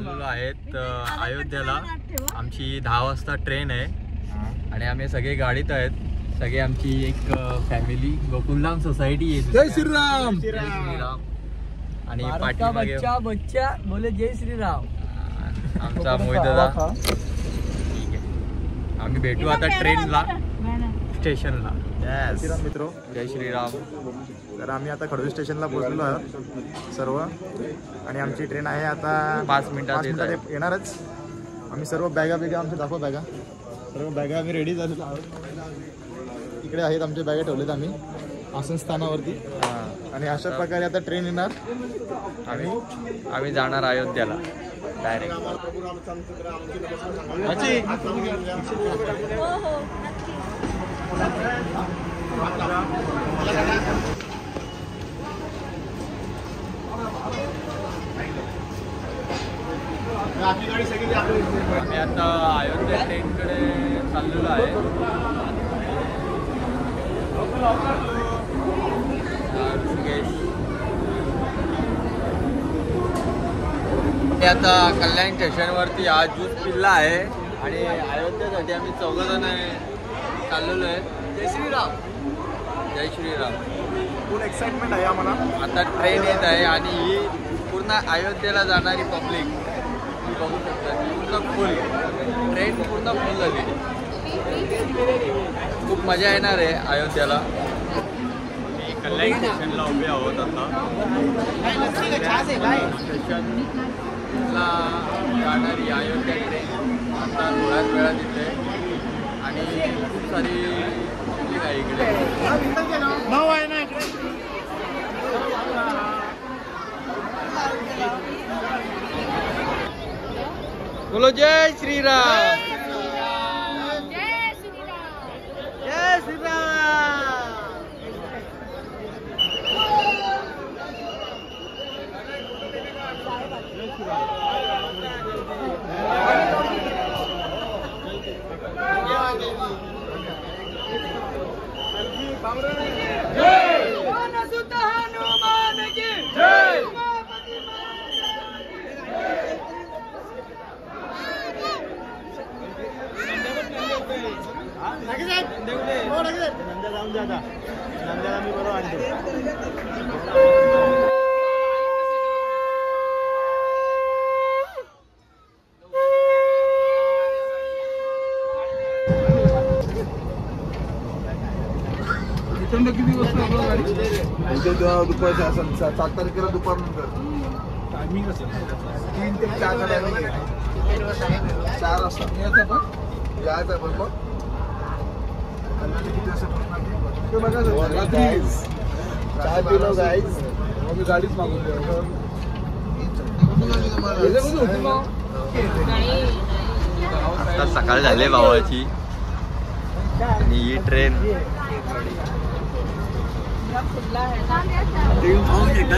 चाललेलो आहेत अयोध्येला। आमची 10 वाजता ट्रेन आहे आणि आम्ही सगळे गाडीत आहेत। सगळे आमची एक फॅमिली गोकुलधाम सोसायटी आहे। जय श्रीराम। जय श्रीराम। आणि बच्चा बच्चा बोले जय श्रीराम। आमचा मोहित दादा। ठीक आहे, आम्ही भेटू आता ट्रेनला स्टेशनला। जय श्रीराम मित्रो, जय श्रीराम। तर आम्ही आता खडोली स्टेशनला पोहोचलेलो आहोत सर्व आणि आमची ट्रेन आहे आता 5 मिनिटात येणारच। आम्ही सर्व बॅगा आमच्या दाखवा बॅगा, सर्व बॅगा आम्ही रेडी झालेलो आहोत। इकडे आहेत आमच्या बॅगा ठेवलेत आम्ही आसन स्थानावरती आणि अशा प्रकारे आता ट्रेन येणार। आम्ही जाणार अयोध्येला डायरेक्ट। आम्ही आता अयोध्या ट्रेनकडे चाललेलो आहे। आता कल्याण स्टेशनवरती आज ज्यूस पिल्ला आहे आणि अयोध्येसाठी आम्ही 14 जण चाललेलो आहे। जय श्रीराम। जय श्रीराम। फुल एक्साइटमेंट आहे आम्हाला। आता ट्रेन येत आहे आणि ही पूर्ण अयोध्येला जाणारी पब्लिक बघू शकता, पूर्ण फुल ट्रेन पूर्ण फुल झाली। खूप मजा येणार आहे अयोध्येला। मी कल्याण स्टेशनला उभे आहोत आता। स्टेशनला जाणारी अयोध्या ट्रेन आता थोड्याच वेळात येते आणि खूप सारी पब्लिक आहे इकडे। बोलो जय श्रीराम। जय श्रीराम। जय श्रीराम। दुपारच्या 7 तारखेला दुपारनंतर टायमिंग असेल 3 ते 4 टायमिंग आहे। 4 वाजता यायचं पण मग चाय पिलो गाईज। आम्ही गाडीच मागून आता सकाळ झाले भावाची आणि ही ट्रेन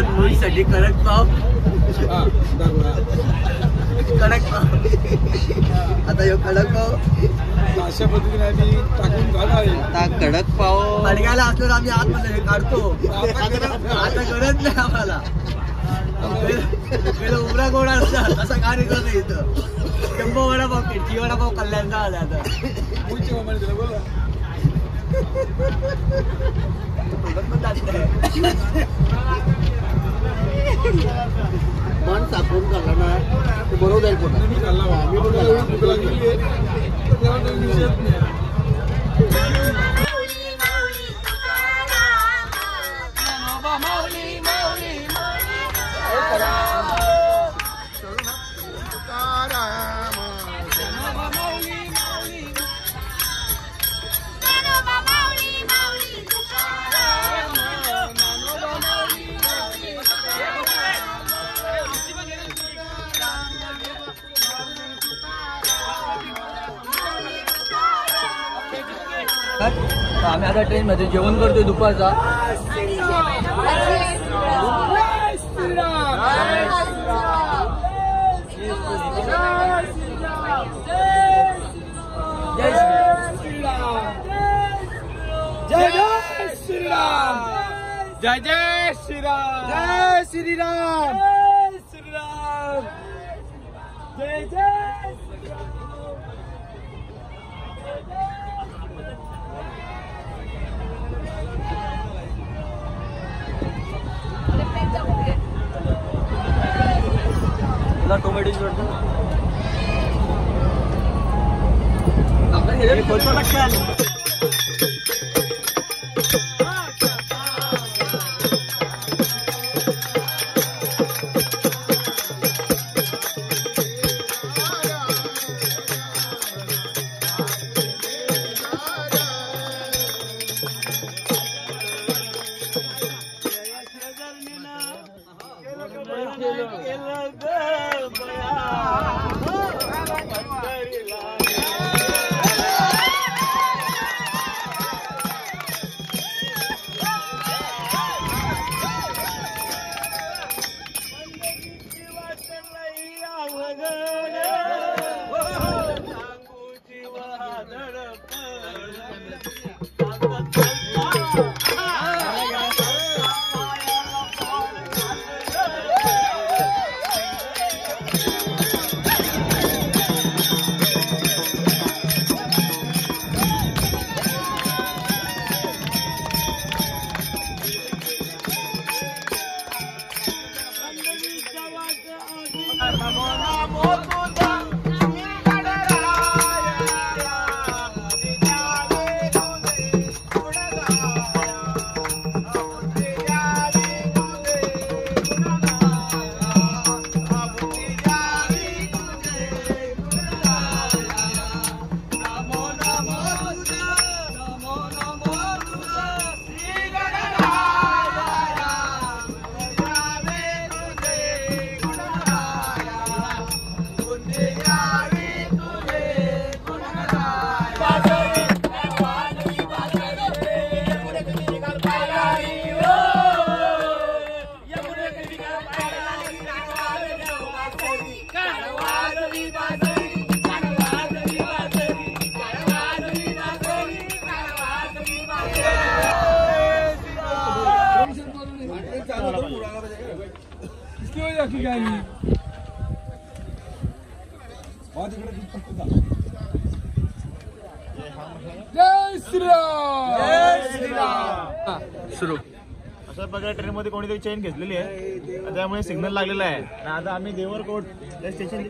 मुलीसाठी कडक पाव कडक पाव। आता ह्यो कडक पाव अशा पद्धतीने आम्ही टाकून जाणार आहे। आता कडक पाव पडग्याला असल्यावर आम्ही आतमध्ये काढतो। आता गरज नाही आम्हाला। उमरा गोडा असला तसा कार्य करत इथं शंभो वडापाव केटी वडापाव कल्याणचा आला आता। मन साखरून खाल्ला ना ते बरोबर जाईल पोटात। आम्ही आता ट्रेन मध्ये जेवण करतोय दुपारचा। जय जय श्रीराम। जय श्रीराम। जय जय तुला टोमॅटोची वाटतं जय श्रीराम जय श्रीराम सुरू. अशा प्रकारे ट्रेनमध्ये कोणीतरी चेन घेतलेली आहे त्यामुळे सिग्नल लागलेला आहे. आता आम्ही देवरकोट या स्टेशन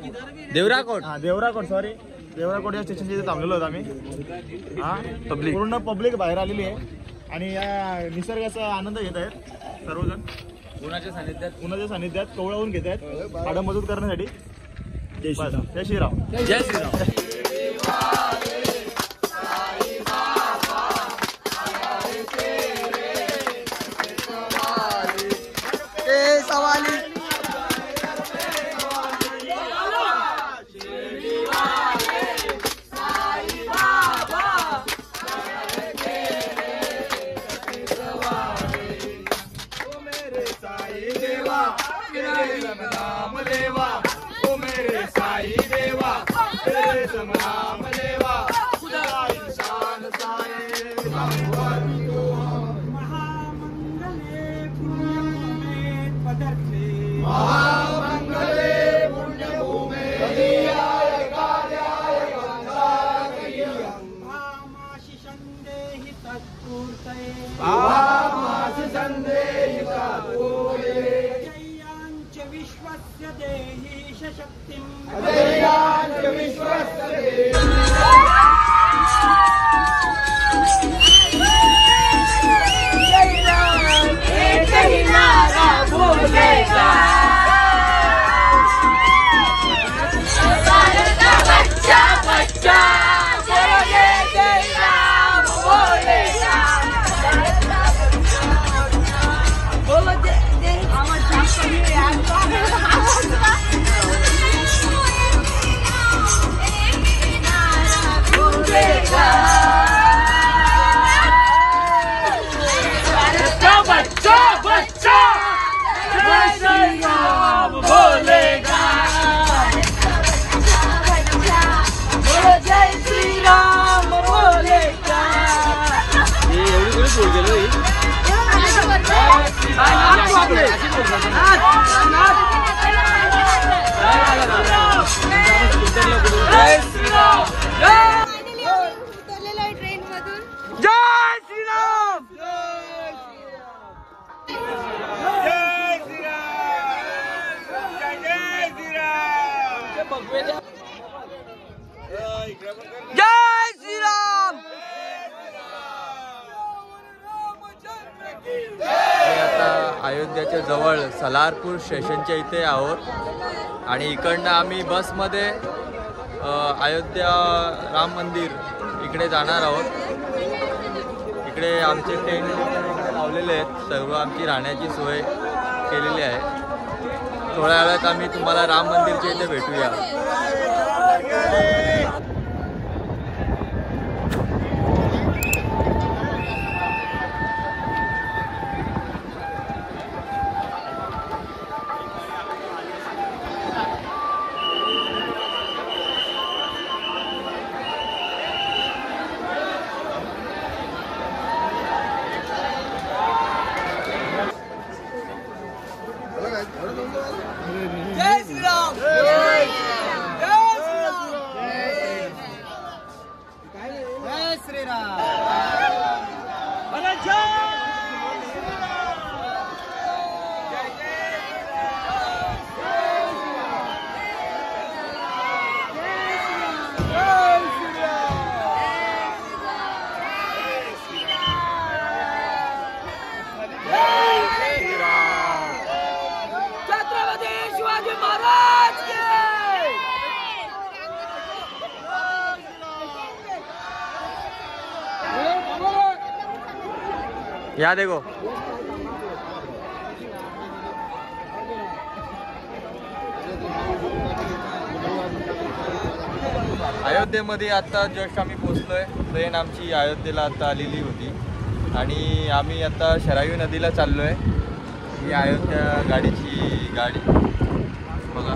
देवराकोट देवराकोट सॉरी देवराकोट या स्टेशनच्या इथे थांबलेलो होतो आम्ही. पब्लिक पूर्ण पब्लिक बाहेर आलेली आहे आणि या निसर्गाचा आनंद घेत आहेत सर्वजण. उन्हाच्या सानिध्यात कवळावून घेत आहेत हाडं मजबूत करण्यासाठी. जय श्रीराम जय श्रीराम जय श्रीराम. श्रीराम जय श्रीराम. आता अयोध्याच्या जवळ सलारपूर स्टेशनच्या इथे आहोत आणि इकडनं आम्ही बसमध्ये अयोध्या राम मंदिर इकडे जाणार आहोत. इकडे आमचे टेंट लावलेले आहेत, सर्व आमची राहण्याची सोय केलेली आहे. थोड्या वेळात आम्ही तुम्हाला राम मंदिरच्या इथे भेटूया. जय श्रीराम. जय श्रीराम. जय श्रीराम. या देखो. अयोध्येमध्ये आता जस्ट आम्ही पोचलोय. ट्रेन आमची अयोध्येला आता आलेली होती आणि आम्ही आता शरायू नदीला चाललोय. ही अयोध्या गाडीची गाडी बघा.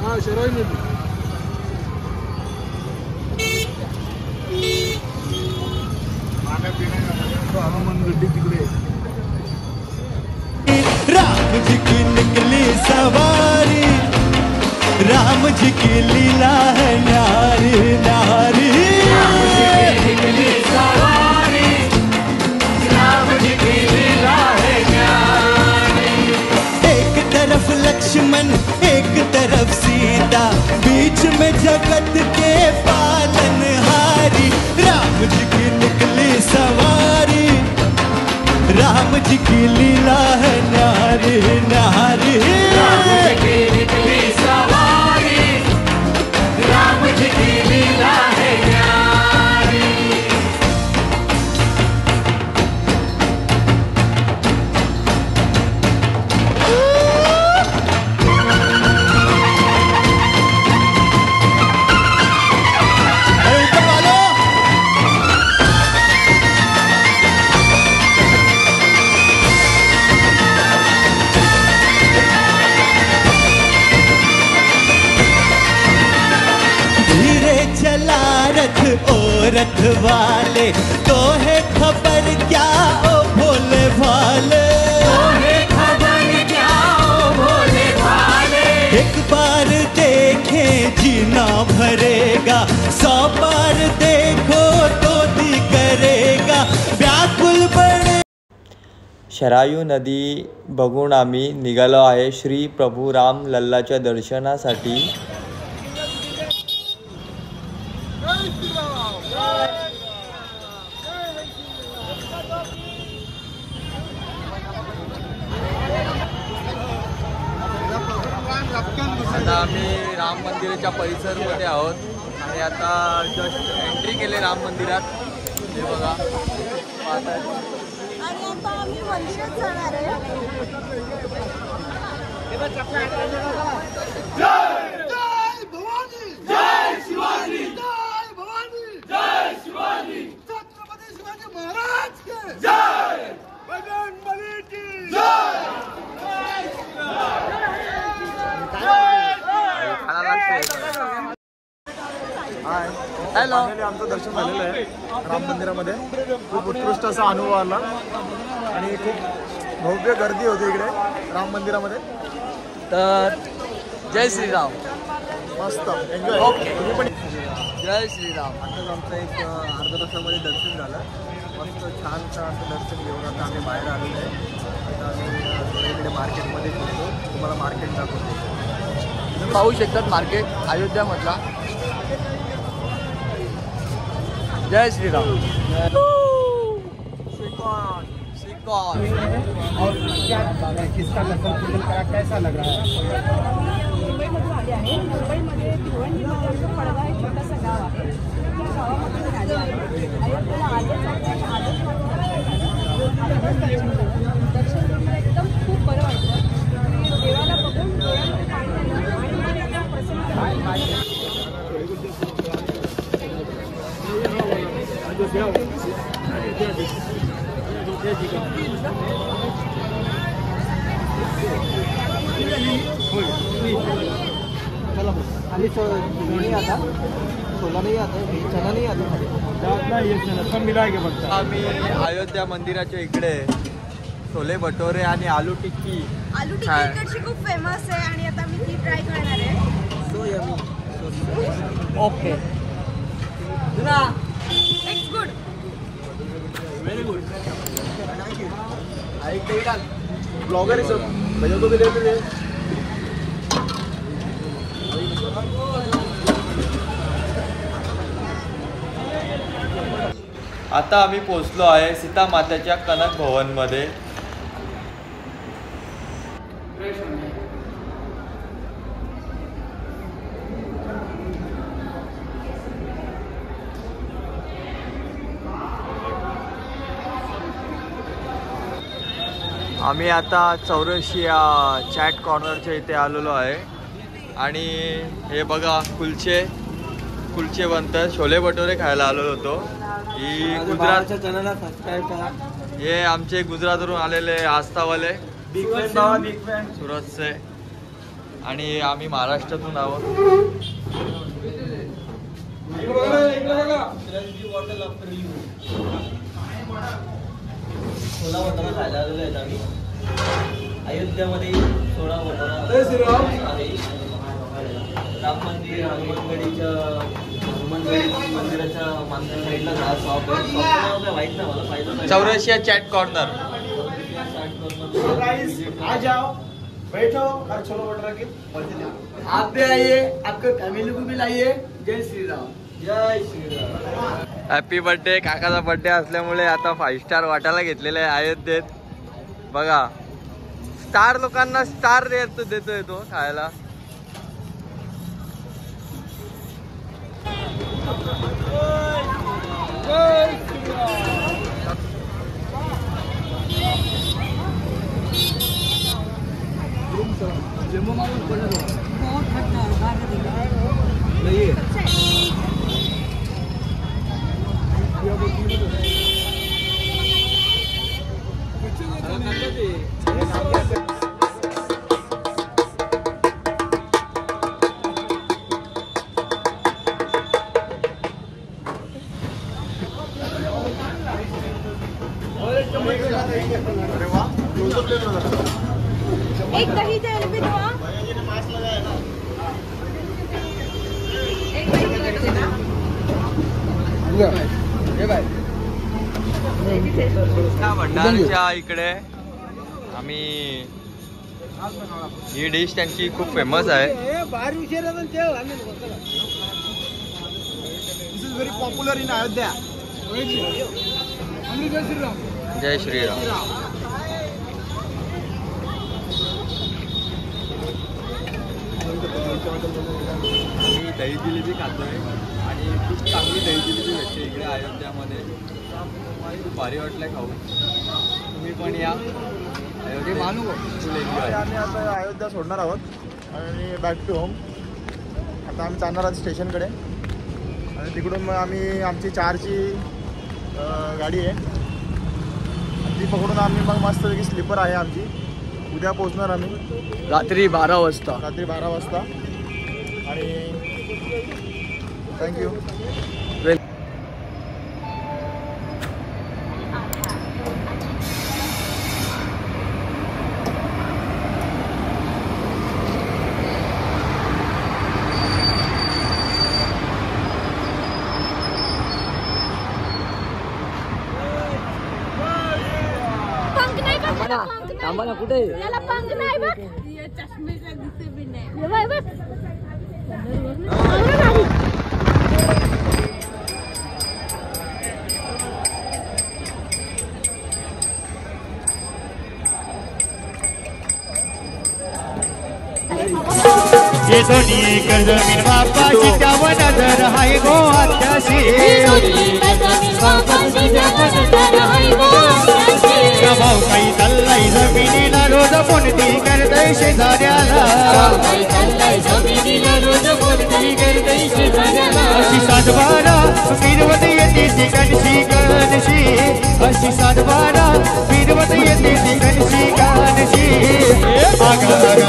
हा शरायू नदी. राम जी की निकली सवारी, राम जी की लीला है न्यारी न्यारी. राम जी की निकली सवारी, राम जी की लीला है न्यारी. एक तरफ लक्ष्मण एक तरफ सीता, बीच में जगत के पालनहारी. राम जी की निकली सवारी, राम जी की लीला है न्यारी न्यारी. राम जी की निकली सवारी, राम जी की लीला है न्यारी. रथ वाले तो है खबर क्या ओ भोले भाले, तो है खबर क्या ओ भोले भाले. एक बार देखे जीना भरेगा, 100 बार देखो तो दी करेगा. व्याकुल बने. शरायू नदी बघून आम्ही निघालो आहे श्री प्रभू राम लल्लाच्या दर्शनासाठी. आता आम्ही राम मंदिराच्या परिसरमध्ये आहोत आणि आता जस्ट एंट्री केली राम मंदिरात. हे बघा आणि आता आम्ही मंदिरात जाणार आहे. जय शिवाजी, जय भवानी, जय शिवाजी. छत्रपती शिवाजी महाराज के जय. बजरंगबली की जय. हॅलो. आमचं दर्शन झालेलं आहे राम मंदिरामध्ये. खूप उत्कृष्ट असा अनुभव आला आणि खूप भव्य गर्दी होती इकडे राम मंदिरामध्ये. तर जय श्रीराम. मस्त एन्जॉय. ओके. तुम्ही पण जय श्रीराम. आताच आमचं एक अर्धा तासामध्ये दर्शन झालं. मस्त छानसं असं दर्शन घेऊन आता आम्ही बाहेर आलेलो आहे. आता आम्ही इकडे मार्केटमध्ये फिरतो, तुम्हाला मार्केट दाखवतो. तुम्ही पाहू शकतात मार्केट अयोध्यामधला. जय श्रीराम. और क्या किसका लखन कैसा लग रहा है? मुंबईमधून आले आहे. मुंबईमध्ये भिवंडीमध्ये असं पडगा हे छोटंसं गाव आहे. त्या गावामधून मी आले आहे. अयोध्येला आलेच आहे आणि दर्शन घेऊन एकदम खूप बरं वाटतं. देवाला बघून डोळ्यामध्ये पाणी आलं आणि मला एकदम प्रसन्न झालं. खाली नहीं आता, छोला नहीं आता, चना नहीं आता, सब मिला के बनता. आम्ही अयोध्या मंदिराच्या इकडे छोले भटोरे आणि आलू टिक्की. आलू टिक्की इकडची खूप फेमस आहे आणि आता मी ती ट्राय करणार आहे. So yummy. Okay. It's good. Very good. Blogger है सब, भैया को भी ले ले. आता आम्ही पोहोचलो आहे सीता मातेच्या कनक भवनमध्ये. आम्ही आता चौरशी या चॅट कॉर्नरच्या इथे आलेलो आहे आणि हे बघा कुलचे बनतात. छोले भटोरे खायला आलो होतो. ही गुजरात चॅनलला सबस्क्राइब करा. हे आमचे गुजरातवरून आलेले आस्थावाले बिग फॅन बाबा, बिग फॅन. सुरतचे आणि आम्ही महाराष्ट्रातून आहोत. छोला भटोरा खायला आलेलो आहेत आम्ही. अयोध्यामध्ये छोला भटोरा आहे. राम मंदिर हनुमानगडीच्या मंदिराच्या मागच्या साईडला हा शॉप आहे. शॉपचं नाव काय माहीत नाही मला, पाहिलं नाही. चौरशिया चॅट कॉर्नर. आ जाओ, बैठो और छोला भटूरा की मजे लो. आप भी आइए, आपके फैमिली को भी लाइए. जय श्री राम. जय श्री राम. Happy birthday. काकाचा बर्थडे असल्यामुळे आता 5 स्टार वाटायला घेतलेले आहे अयोध्येत. बघा स्टार लोकांना स्टार देतोय तो खायला. एक दही जलेबी दो. एक दही जलेबी देना. भंडारच्या इकडे आम्ही ही डिश त्यांची खूप फेमस आहे. This is very popular in Ayodhya. जय श्रीराम. मी दही जिलेबी खातोय आणि खूप चांगली दही जिलेबी भेटते इकडे अयोध्यामध्ये. खूप भारी वाटलंय खाऊन. तुम्ही पण या. अयोध्या आम्ही आता अयोध्या सोडणार आहोत आणि बॅक टू होम. आता आम्ही चालणार आहोत स्टेशनकडे आणि तिकडून मग आम्ही आमची 4ची गाडी आहे ती पकडून आम्ही मग मस्तपैकी स्लीपर आहे आमची. उद्या पोहोचणार आम्ही रात्री 12 वाजता. रात्री 12 वाजता. आणि थँक्यू. थांबा ना कुठे याला पंख नाही बघ चष्मेचा दिसे बी नाही बघ बघ ये दोन्ही कर्ज जमीन बापाची त्यावर नजर हाय गो आत्याशी भाऊ काही चाललाय जमिनीला रोज कोणती करतय शेजाऱ्याला अशी सातबारा फिरवत येते ती कणशी कणशी अशी सातबारा फिरवत येते ती कणशी कणशी आग आग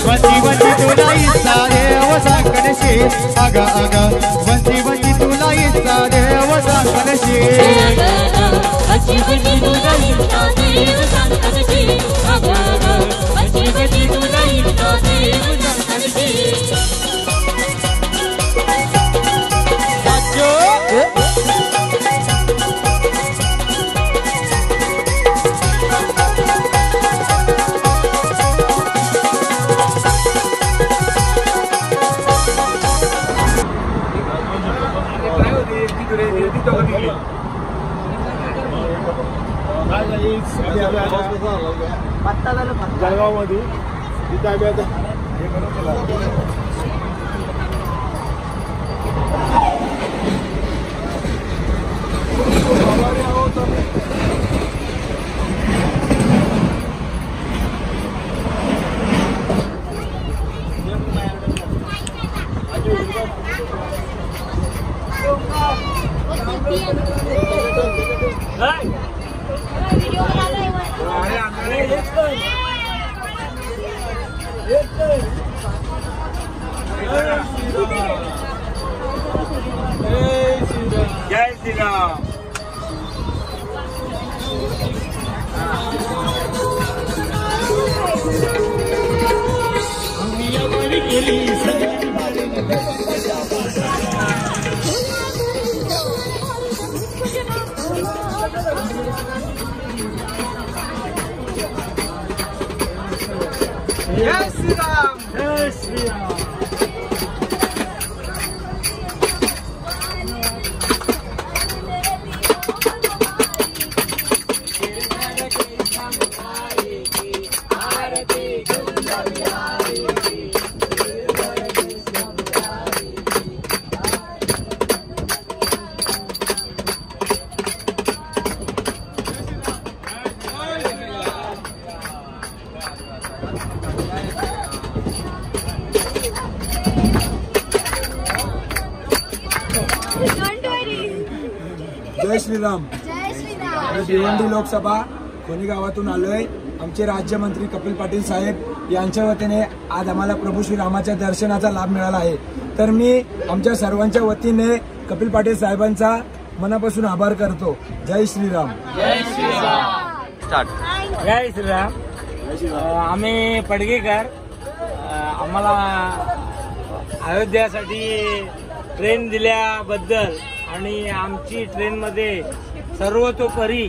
वंची वंची तुला इच्छा देवसा कणशी आग आग वंची वंची तुला इच्छा देवसा कणशी जळगावमध्ये तिथे आम्ही आता जय श्रीराम जय श्रीराम जय श्रीराम जय श्रीराम. भिवंडी लोकसभा कोणी गावातून आलोय. आमचे राज्यमंत्री कपिल पाटील साहेब यांच्या वतीने आज आम्हाला प्रभू श्रीरामाच्या दर्शनाचा लाभ मिळाला आहे. तर मी आमच्या सर्वांच्या वतीने कपिल पाटील साहेबांचा मनापासून आभार करतो. जय श्रीराम. जय श्रीराम. स्टार्ट. जय श्रीराम. आम्ही पडगेकर, आम्हाला अयोध्यासाठी ट्रेन दिल्याबद्दल आणि आमची ट्रेनमध्ये सर्वतोपरी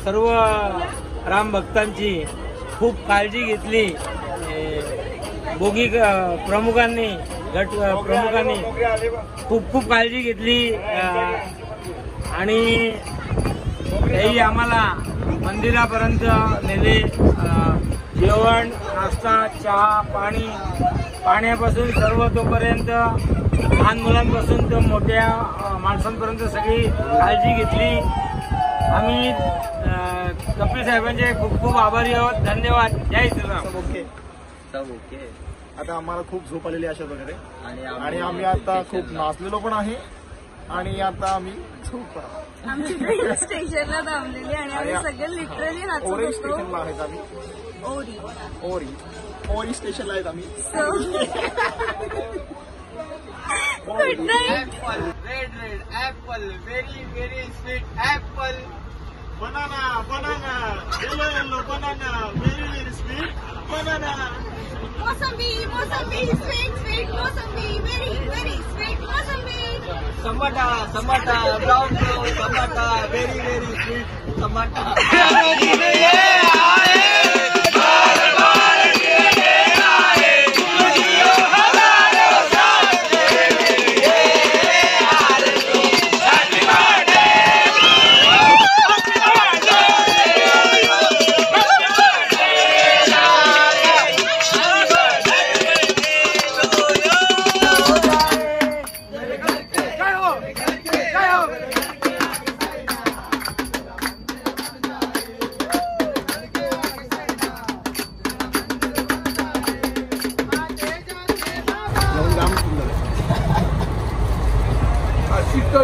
सर्व राम भक्तांची खूप काळजी घेतली. बोगी प्रमुखांनी, गट प्रमुखांनी खूप काळजी घेतली आणि तेही आम्हाला मंदिरापर्यंत नेले. जेवण, नाश्ता, चहा, पाणी, पाण्यापासून सर्व तोपर्यंत लहान मुलांपासून तर मोठ्या माणसांपर्यंत सगळी काळजी घेतली. आम्ही कपिल साहेबांचे खूप आभारी आहोत. धन्यवाद. जय श्रीराम. ओके. आता आम्हाला खूप झोप आलेली अशा वगैरे आणि आम्ही आता खूप नाचलेलो पण आहे आणि आता आम्ही झोप आमची ट्रेन स्टेशनला थांबलेली आणि आम्ही सगळे लिटरली नाचत ओरी होतो. स्टेशनला आहेत आम्ही. ओरी स्टेशनला आहेत आम्ही. Good night. Red apple, very sweet apple. Banana yellow banana, very sweet banana. मोसंबी स्वीट मोसंबी, व्हेरी स्वीट मोसंबी. Tomato brown tomato, very sweet tomato.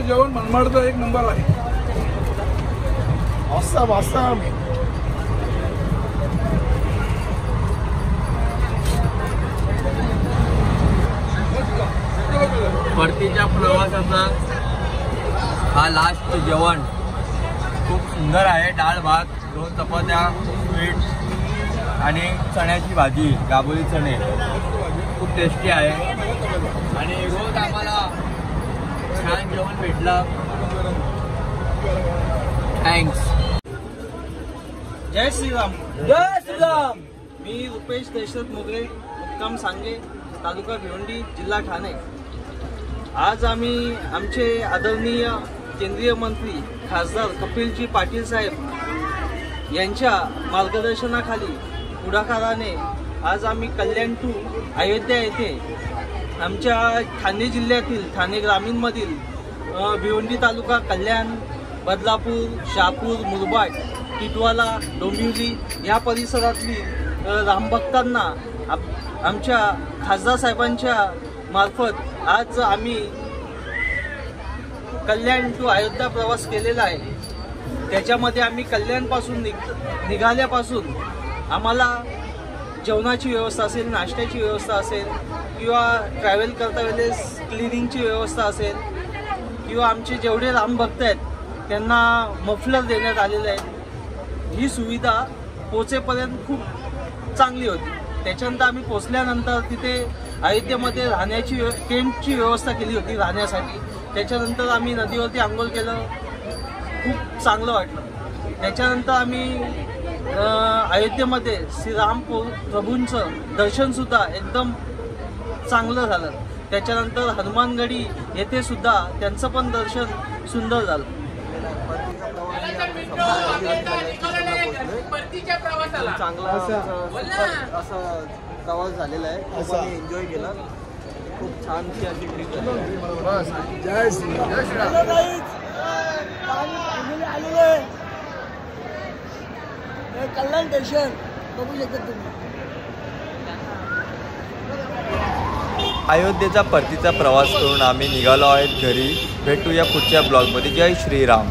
जेवण मनमाडचं एक नंबर आहे. Awesome awesome. परतीच्या प्रवासाचा हा लास्ट जेवण खूप सुंदर आहे. डाळ भात, 2 चपात्या, स्वीट आणि चण्याची भाजी, गाबोली चणे खूप टेस्टी आहे. आणि रोज आम्हाला छान जेवण भेटलं. थँक्स. जय श्रीराम. जय श्रीराम. मी रुपेश दशरथ मोगरे, मुक्काम सांगे, तालुका भिवंडी, जिल्हा ठाणे. आज आम्ही आमचे आदरणीय केंद्रीय मंत्री खासदार कपिलजी पाटील साहेब यांच्या मार्गदर्शनाखाली पुढाकाराने आज आम्ही कल्याण टू अयोध्या येथे आमच्या ठाणे जिल्ह्यातील ठाणे ग्रामीणमधील भिवंडी तालुका, कल्याण, बदलापूर, शहापूर, मुरबाड, टिटवाला, डोंबिवली या परिसरातली रामभक्तांना आमच्या खासदार साहेबांच्या मार्फत आज आम्ही कल्याण टू अयोध्या प्रवास केलेला आहे. त्याच्यामध्ये आम्ही कल्याणपासून निघाल्यापासून आम्हाला जेवणाची व्यवस्था असेल, नाश्त्याची व्यवस्था असेल किंवा ट्रॅव्हल करता वेळेस क्लिनिंगची व्यवस्था असेल किंवा आमचे जेवढे रामभक्त आहेत त्यांना मफलर देण्यात आलेले आहेत. ही सुविधा पोचेपर्यंत खूप चांगली होती. त्याच्यानंतर आम्ही पोचल्यानंतर तिथे अयोध्येमध्ये राहण्याची टेंटची व्यवस्था केली होती राहण्यासाठी. त्याच्यानंतर आम्ही नदीवरती आंघोळ केलं, खूप चांगलं वाटलं. त्याच्यानंतर आम्ही अयोध्येमध्ये श्रीराम प्रभूंचं दर्शनसुद्धा एकदम चांगलं झालं. त्याच्यानंतर हनुमानगडी येथे सुद्धा त्यांचं पण दर्शन सुंदर झालं. चांगला असा प्रवास झालेला आहे. खूप आम्ही एन्जॉय केला. खूप छानशी अशी ट्रिप झाली. जय श्रीराम. कल्याण स्टेशन बघू शकता तुम्ही. अयोध्येचा परतीचा प्रवास करून आम्ही निघालो आहेत घरी. भेटूया पुढच्या ब्लॉगमध्ये. जय श्रीराम.